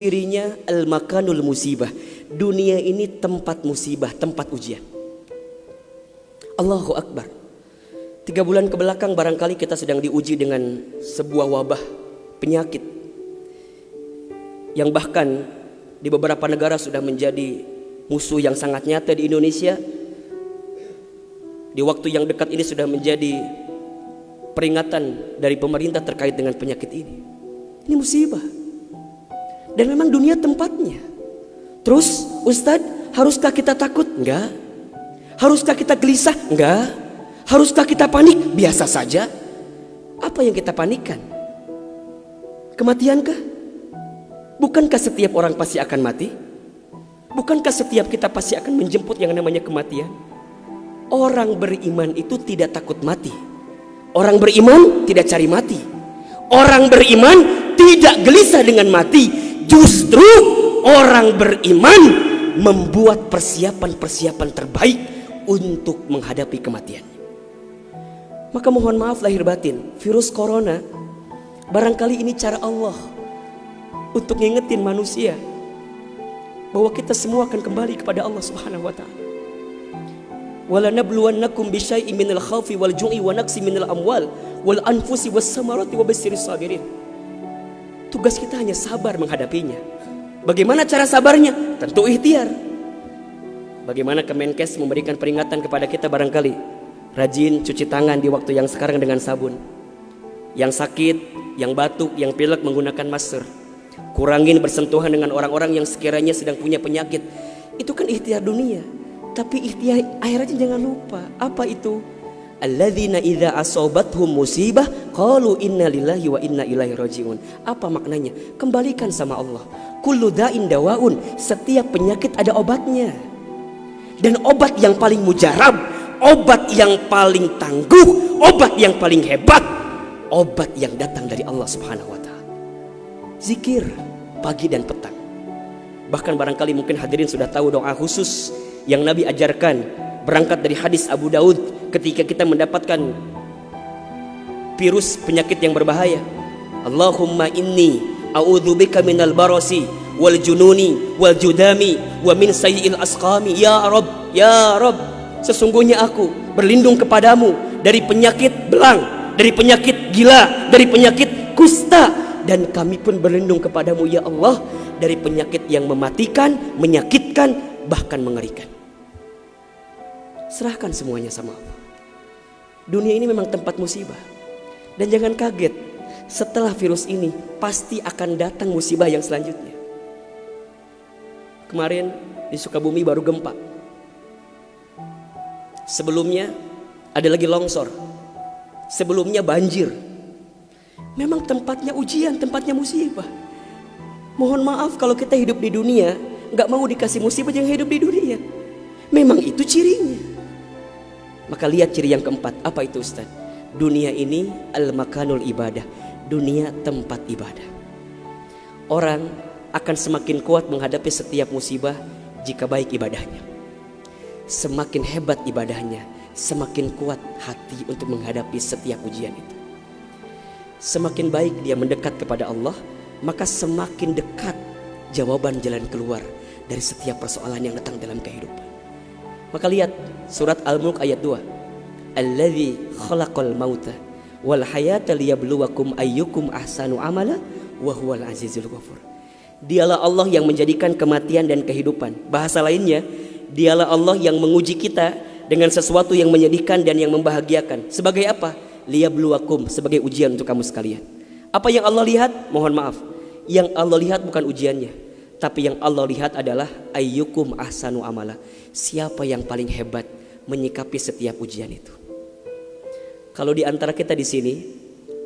Dirinya al-makanul musibah. Dunia ini tempat musibah, tempat ujian. Allahu Akbar. 3 bulan ke belakang barangkali kita sedang diuji dengan sebuah wabah penyakit yang bahkan di beberapa negara sudah menjadi musuh yang sangat nyata. Di Indonesia di waktu yang dekat ini sudah menjadi peringatan dari pemerintah terkait dengan penyakit ini. Ini musibah. Dan memang dunia tempatnya. Terus Ustadz, haruskah kita takut? Enggak. Haruskah kita gelisah? Enggak. Haruskah kita panik? Biasa saja. Apa yang kita panikkan? Kematiankah? Bukankah setiap orang pasti akan mati? Bukankah setiap kita pasti akan menjemput yang namanya kematian? Orang beriman itu tidak takut mati. Orang beriman tidak cari mati. Orang beriman tidak gelisah dengan mati. Justru orang beriman membuat persiapan-persiapan terbaik untuk menghadapi kematian. Maka mohon maaf lahir batin, virus corona barangkali ini cara Allah untuk ngingetin manusia bahwa kita semua akan kembali kepada Allah Subhanahu wa taala. Wala nabluwannakum bisyai'in minal khaufi wal ju'i wa naqsi minal amwal wal anfusi was samarati wa basyirus sabirin. Tugas kita hanya sabar menghadapinya. Bagaimana cara sabarnya? Tentu ikhtiar. Bagaimana Kemenkes memberikan peringatan kepada kita barangkali? Rajin cuci tangan di waktu yang sekarang dengan sabun. Yang sakit, yang batuk, yang pilek menggunakan masker. Kurangin bersentuhan dengan orang-orang yang sekiranya sedang punya penyakit. Itu kan ikhtiar dunia. Tapi ikhtiar akhiratnya jangan lupa. Apa itu? Alladzina idza asobathum musibah qalu inna lillahi wa inna ilaihi rajiun. Apa maknanya? Kembalikan sama Allah. Kullu da'in dawaun. Setiap penyakit ada obatnya. Dan obat yang paling mujarab, obat yang paling tangguh, obat yang paling hebat, obat yang datang dari Allah Subhanahu wa taala. Zikir pagi dan petang. Bahkan barangkali mungkin hadirin sudah tahu doa khusus yang Nabi ajarkan, berangkat dari hadis Abu Daud ketika kita mendapatkan virus penyakit yang berbahaya. Allahumma inni a'udzubika minal barasi wal jununi wal judami wa min sayyi'il asqami. Ya Rabb, ya Rabb, sesungguhnya aku berlindung kepadamu dari penyakit belang, dari penyakit gila, dari penyakit kusta, dan kami pun berlindung kepadamu ya Allah dari penyakit yang mematikan, menyakitkan, bahkan mengerikan. Serahkan semuanya sama Allah. Dunia ini memang tempat musibah. Dan jangan kaget, setelah virus ini pasti akan datang musibah yang selanjutnya. Kemarin di Sukabumi baru gempa. Sebelumnya ada lagi longsor. Sebelumnya banjir. Memang tempatnya ujian, tempatnya musibah. Mohon maaf kalau kita hidup di dunia gak mau dikasih musibah, jangan hidup di dunia. Memang itu cirinya. Maka lihat ciri yang keempat. Apa itu Ustaz? Dunia ini al-makanul ibadah. Dunia tempat ibadah. Orang akan semakin kuat menghadapi setiap musibah jika baik ibadahnya. Semakin hebat ibadahnya, semakin kuat hati untuk menghadapi setiap ujian itu. Semakin baik dia mendekat kepada Allah, maka semakin dekat jawaban jalan keluar dari setiap persoalan yang datang dalam kehidupan. Maka lihat surat Al-Mulk ayat 2. Alladzi khalaqal mauta wal hayata liyabluwakum ayyukum ahsanu amala wa huwal azizul ghafur. Dialah Allah yang menjadikan kematian dan kehidupan. Bahasa lainnya, dialah Allah yang menguji kita dengan sesuatu yang menyedihkan dan yang membahagiakan. Sebagai apa? Liyabluwakum, sebagai ujian untuk kamu sekalian. Apa yang Allah lihat? Mohon maaf, yang Allah lihat bukan ujiannya, tapi yang Allah lihat adalah ayyukum ahsanu amala. Siapa yang paling hebat menyikapi setiap ujian itu. Kalau di antara kita di sini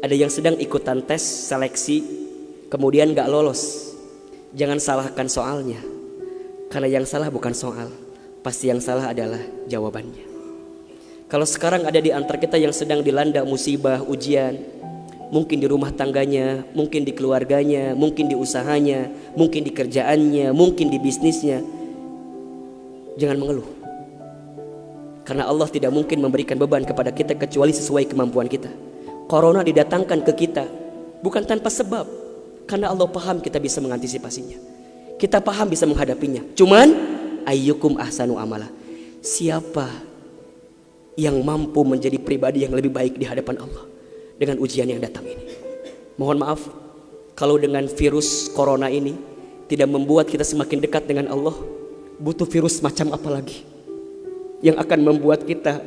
ada yang sedang ikutan tes seleksi kemudian gak lolos, jangan salahkan soalnya. Karena yang salah bukan soal, pasti yang salah adalah jawabannya. Kalau sekarang ada di antara kita yang sedang dilanda musibah, ujian, mungkin di rumah tangganya, mungkin di keluarganya, mungkin di usahanya, mungkin di kerjaannya, mungkin di bisnisnya, jangan mengeluh. Karena Allah tidak mungkin memberikan beban kepada kita kecuali sesuai kemampuan kita. Corona didatangkan ke kita bukan tanpa sebab. Karena Allah paham kita bisa mengantisipasinya. Kita paham bisa menghadapinya. Cuman ayyukum ahsanu amala. Siapa yang mampu menjadi pribadi yang lebih baik di hadapan Allah dengan ujian yang datang ini. Mohon maaf kalau dengan virus corona ini tidak membuat kita semakin dekat dengan Allah. Butuh virus macam apa lagi yang akan membuat kita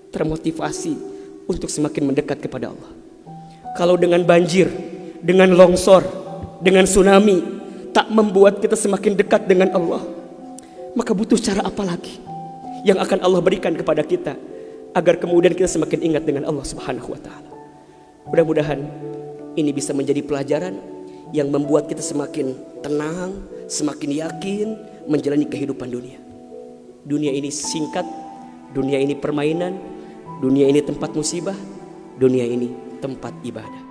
termotivasi untuk semakin mendekat kepada Allah. Kalau dengan banjir, dengan longsor, dengan tsunami tak membuat kita semakin dekat dengan Allah, maka butuh cara apa lagi yang akan Allah berikan kepada kita agar kemudian kita semakin ingat dengan Allah Subhanahu wa taala. Mudah-mudahan ini bisa menjadi pelajaran yang membuat kita semakin tenang, semakin yakin menjalani kehidupan dunia. Dunia ini singkat, dunia ini permainan, dunia ini tempat musibah, dunia ini tempat ibadah.